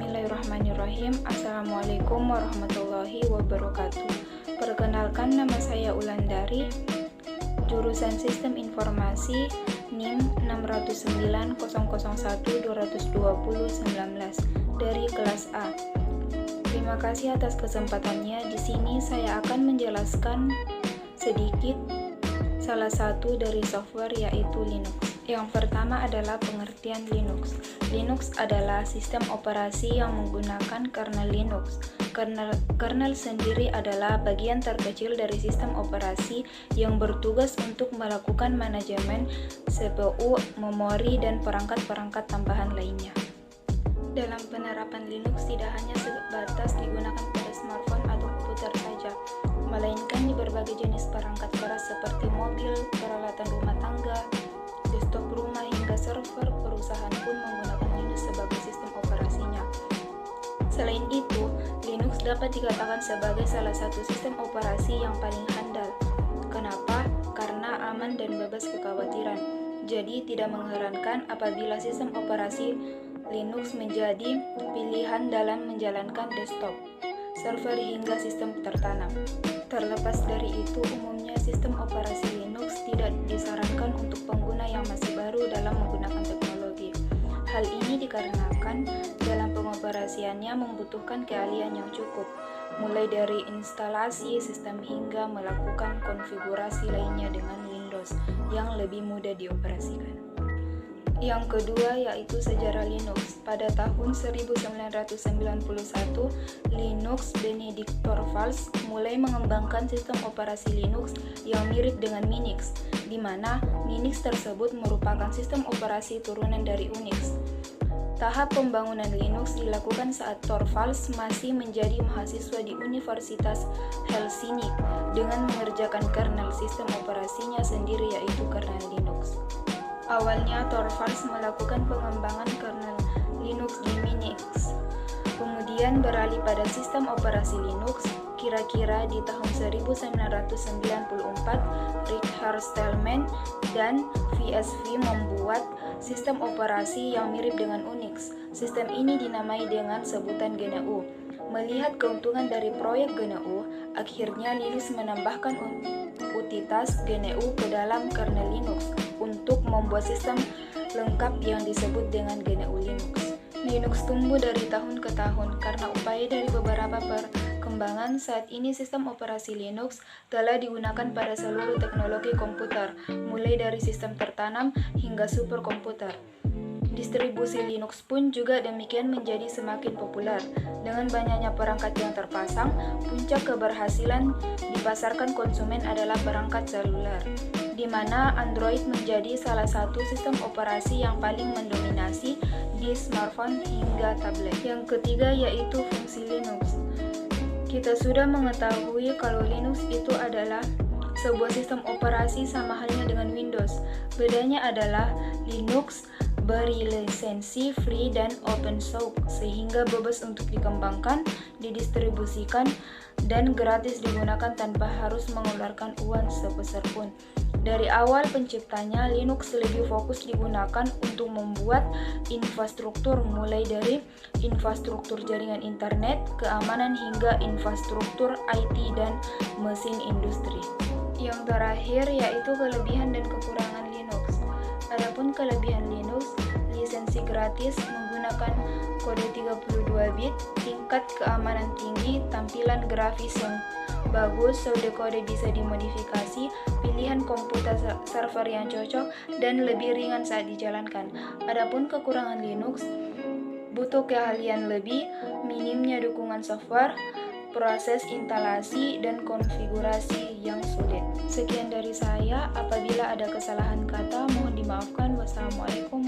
Bismillahirrahmanirrahim. Assalamualaikum warahmatullahi wabarakatuh. Perkenalkan, nama saya Ulandari, jurusan Sistem Informasi, NIM 60900122019 dari kelas A. Terima kasih atas kesempatannya. Di sini saya akan menjelaskan sedikit salah satu dari software, yaitu Linux. Yang pertama adalah pengertian Linux. Linux adalah sistem operasi yang menggunakan kernel Linux. Kernel sendiri adalah bagian terkecil dari sistem operasi yang bertugas untuk melakukan manajemen CPU, memori, dan perangkat-perangkat tambahan lainnya. Dalam penerapan Linux tidak hanya sebatas digunakan pada smartphone atau komputer saja, melainkan di berbagai jenis perangkat keras seperti mobil, peralatan rumah tangga, desktop rumah, hingga server perusahaan pun menggunakan Linux sebagai sistem operasinya. Selain itu, Linux dapat dikatakan sebagai salah satu sistem operasi yang paling handal. Kenapa? Karena aman dan bebas kekhawatiran. Jadi tidak mengherankan apabila sistem operasi Linux menjadi pilihan dalam menjalankan desktop, server, hingga sistem tertanam. Terlepas dari itu, umumnya sistem operasi Linux tidak disarankan untuk pengguna yang masih baru dalam menggunakan teknologi. Hal ini dikarenakan dalam pengoperasiannya membutuhkan keahlian yang cukup, mulai dari instalasi sistem hingga melakukan konfigurasi lainnya dengan Windows yang lebih mudah dioperasikan. Yang kedua yaitu sejarah Linux. Pada tahun 1991, Linus Benedict Torvalds mulai mengembangkan sistem operasi Linux yang mirip dengan Minix, di mana Minix tersebut merupakan sistem operasi turunan dari Unix. Tahap pembangunan Linux dilakukan saat Torvalds masih menjadi mahasiswa di Universitas Helsinki dengan mengerjakan kernel sistem operasinya sendiri, yaitu kernel Linux. Awalnya Torvalds melakukan pengembangan kernel Linux di Minix, kemudian beralih pada sistem operasi Linux. Kira-kira di tahun 1994, Richard Stallman dan VSV membuat sistem operasi yang mirip dengan Unix. Sistem ini dinamai dengan sebutan GNU. Melihat keuntungan dari proyek GNU, akhirnya Linus menambahkan entitas GNU ke dalam kernel Linux untuk membuat sistem lengkap yang disebut dengan GNU Linux. Linux tumbuh dari tahun ke tahun karena upaya dari beberapa perkembangan. Saat ini sistem operasi Linux telah digunakan pada seluruh teknologi komputer, mulai dari sistem tertanam hingga superkomputer. Distribusi Linux pun juga demikian menjadi semakin populer. Dengan banyaknya perangkat yang terpasang, puncak keberhasilan dipasarkan konsumen adalah perangkat seluler, di mana Android menjadi salah satu sistem operasi yang paling mendominasi di smartphone hingga tablet. Yang ketiga yaitu fungsi Linux. Kita sudah mengetahui kalau Linux itu adalah sebuah sistem operasi sama halnya dengan Windows. Bedanya adalah Linux beri lisensi free dan open source, sehingga bebas untuk dikembangkan, didistribusikan, dan gratis digunakan tanpa harus mengeluarkan uang sebesar pun. Dari awal penciptanya, Linux lebih fokus digunakan untuk membuat infrastruktur, mulai dari infrastruktur jaringan internet, keamanan, hingga infrastruktur IT dan mesin industri. Yang terakhir yaitu kelebihan dan kekurangan Linux. Adapun kelebihan Linux, lisensi gratis, menggunakan kode 32 bit, tingkat keamanan tinggi, tampilan grafis yang bagus, pseudocode bisa dimodifikasi, pilihan komputer server yang cocok, dan lebih ringan saat dijalankan. Adapun kekurangan Linux, butuh keahlian lebih, minimnya dukungan software, proses instalasi, dan konfigurasi yang sulit. Sekian dari saya. Apabila ada kesalahan kata, mohon dimaafkan. Wassalamualaikum